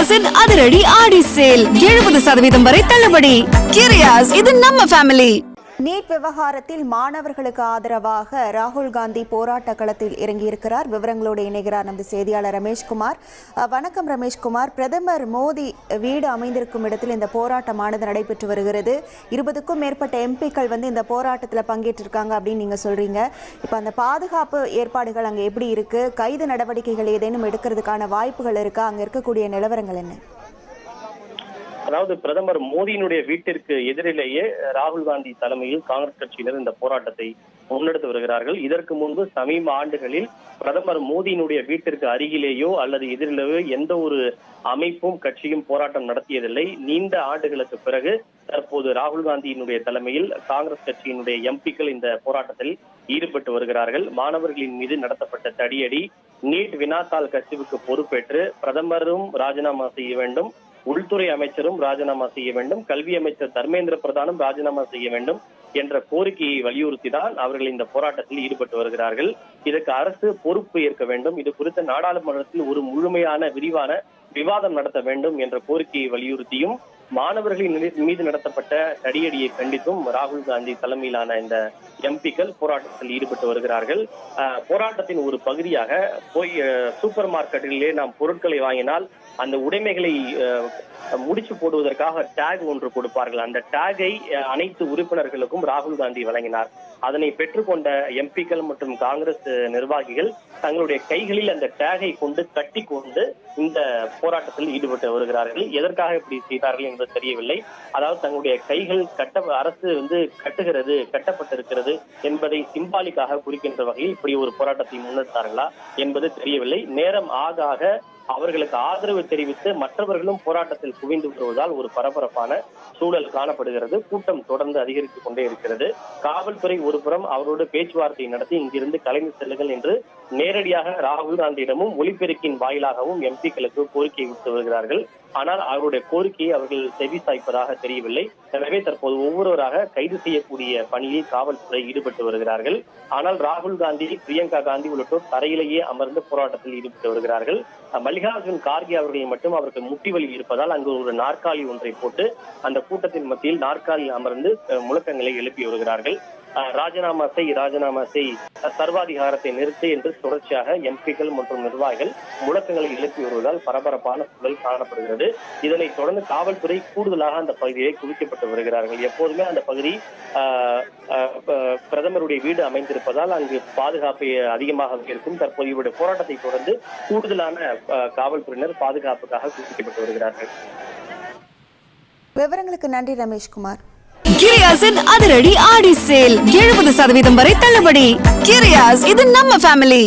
கிரியாஸின் அதிரடி ஆடி சேல் 70% வரை தள்ளுபடி. கிரியாஸ், இது நம்ம ஃபேமிலி. நீட் விவகாரத்தில் மாணவர்களுக்கு ஆதரவாக ராகுல் காந்தி போராட்ட களத்தில் இறங்கியிருக்கிறார். விவரங்களோடு இணைகிறார் நமது செய்தியாளர் ரமேஷ்குமார். வணக்கம் ரமேஷ்குமார். பிரதமர் மோடி வீடு அமைந்திருக்கும் இடத்தில் இந்த போராட்டமானது நடைபெற்று வருகிறது. 20க்கும் மேற்பட்ட எம்பிக்கள் இந்த போராட்டத்தில் பங்கேற்றிருக்காங்க அப்படின்னு நீங்க சொல்றீங்க. இப்போ அந்த பாதுகாப்பு ஏற்பாடுகள் அங்கே எப்படி இருக்கு? கைது நடவடிக்கைகள் ஏதேனும் எடுக்கிறதுக்கான வாய்ப்புகள் இருக்கா? அங்கே இருக்கக்கூடிய நிலவரங்கள் என்ன? அதாவது பிரதமர் மோடியினுடைய வீட்டிற்கு எதிரிலேயே ராகுல் காந்தி தலைமையில் காங்கிரஸ் கட்சியினர் இந்த போராட்டத்தை முன்னெடுத்து வருகிறார்கள். இதற்கு முன்பு சமீப ஆண்டுகளில் பிரதமர் மோடியினுடைய வீட்டிற்கு அருகிலேயோ அல்லது எதிரிலேயோ எந்த ஒரு அமைப்பும் கட்சியும் போராட்டம் நடத்தியதில்லை. நீண்ட ஆண்டுகளுக்கு பிறகு தற்போது ராகுல் காந்தியினுடைய தலைமையில் காங்கிரஸ் கட்சியினுடைய எம்பிக்கள் இந்த போராட்டத்தில் ஈடுபட்டு வருகிறார்கள். மாணவர்களின் மீது நடத்தப்பட்ட தடியடி, நீட் வினாத்தாள் கசிவுக்கு பொறுப்பேற்று பிரதமரும் ராஜினாமா செய்ய வேண்டும், உள்துறை அமைச்சரும் ராஜினாமா செய்ய வேண்டும், கல்வி அமைச்சர் தர்மேந்திர பிரதானும் ராஜினாமா செய்ய வேண்டும் என்ற கோரிக்கையை வலியுறுத்திதான் அவர்கள் இந்த போராட்டத்தில் ஈடுபட்டு வருகிறார்கள். இதற்கு அரசு பொறுப்பு ஏற்க வேண்டும், இது குறித்த நாடாளுமன்றத்தில் ஒரு முழுமையான விரிவான விவாதம் நடத்த வேண்டும் என்ற கோரிக்கையை வலியுறுத்தியும் மாணவர்களின் மீது நடத்தப்பட்ட தடியடியை கண்டித்தும் ராகுல் காந்தி தலைமையிலான இந்த எம்பிக்கள் போராட்டத்தில் ஈடுபட்டு வருகிறார்கள். போராட்டத்தின் ஒரு பகுதியாக போய் சூப்பர் மார்க்கெட்டிலே நாம் பொருட்களை வாங்கினால் அந்த உடைமைகளை முடிச்சு போடுவதற்காக டேக் ஒன்று கொடுப்பார்கள். அந்த டேகை அனைத்து உறுப்பினர்களுக்கும் ராகுல் காந்தி வழங்கினார். அதனை பெற்றுக்கொண்ட எம்பிக்கள் மற்றும் காங்கிரஸ் நிர்வாகிகள் தங்களுடைய கைகளில் அந்த டேகை கொண்டு கட்டி கொண்டு இந்த போராட்டத்தில் ஈடுபட்டு வருகிறார்கள். எதற்காக இப்படி செய்தார்கள் என்பது தெரியவில்லை. அதாவது தங்களுடைய கைகள் அரசு கட்டப்பட்டிருக்கிறது என்பதை சிம்பாலிக்காக குறிக்கின்ற வகையில் இப்படி ஒரு போராட்டத்தை முன்னெடுத்தார்களா என்பது தெரியவில்லை. நேரம் ஆக ஆக அவர்களுக்கு ஆதரவு தெரிவித்து மற்றவர்களும் போராட்டத்தில் குவிந்து வருவதால் ஒரு பரபரப்பான சூழல் காணப்படுகிறது. கூட்டம் தொடர்ந்து அதிகரித்துக் கொண்டே இருக்கிறது. காவல்துறை ஒருபுறம் அவரோடு பேச்சுவார்த்தை நடத்தி இங்கிருந்து கலைந்து செல்லுங்கள் என்று நேரடியாக ராகுல் காந்தியிடமும் ஒலிபெருக்கின் வாயிலாகவும் எம்பிக்களுக்கு கோரிக்கை விடுத்து வருகிறார்கள். ஆனால் அவருடைய கோரிக்கையை அவர்கள் செவி சாய்ப்பதாக தெரியவில்லை. எனவே தற்போது ஒவ்வொருவராக கைது செய்யக்கூடிய பணியில் காவல்துறை ஈடுபட்டு வருகிறார்கள். ஆனால் ராகுல் காந்தி, பிரியங்கா காந்தி உள்ளிட்டோர் தரையிலேயே அமர்ந்து போராட்டத்தில் ஈடுபட்டு வருகிறார்கள். மல்லிகார்ஜுன் கார்கே அவர்களை மட்டும் அவர்கள் முட்டி வலி இருப்பதால் அங்கு ஒரு நாற்காலி ஒன்றை போட்டு அந்த கூட்டத்தின் மத்தியில் நாற்காலியில் அமர்ந்து முழக்கங்களை எழுப்பி வருகிறார்கள். ராஜினாமா செய், சர்வாதிகாரத்தை நிறுத்து என்று தொடர்ச்சியாக எம்பிக்கள் மற்றும் நிர்வாகிகள் முழக்கங்களை எழுப்பி வருவதால் பரபரப்பான சூழல் காணப்படுகிறது. இதனைத் தொடர்ந்து காவல்துறை கூடுதலாக அந்த பகுதியை குவிக்கப்பட்டு வருகிறார்கள். எப்போதுமே அந்த பகுதி பிரதமருடைய வீடு அமைந்திருப்பதால் அங்கு பாதுகாப்பு அதிகமாக இருக்கும். தற்போது இவருடைய போராட்டத்தை தொடர்ந்து கூடுதலான காவல்துறையினர் பாதுகாப்புக்காக குவிக்கப்பட்டு வருகிறார்கள். விவரங்களுக்கு நன்றி ரமேஷ்குமார். கிரியாஸின் அதிரடி ஆடி சேல் 70% வரை தள்ளுபடி. கிரியாஸ், இது நம்ம ஃபேமிலி.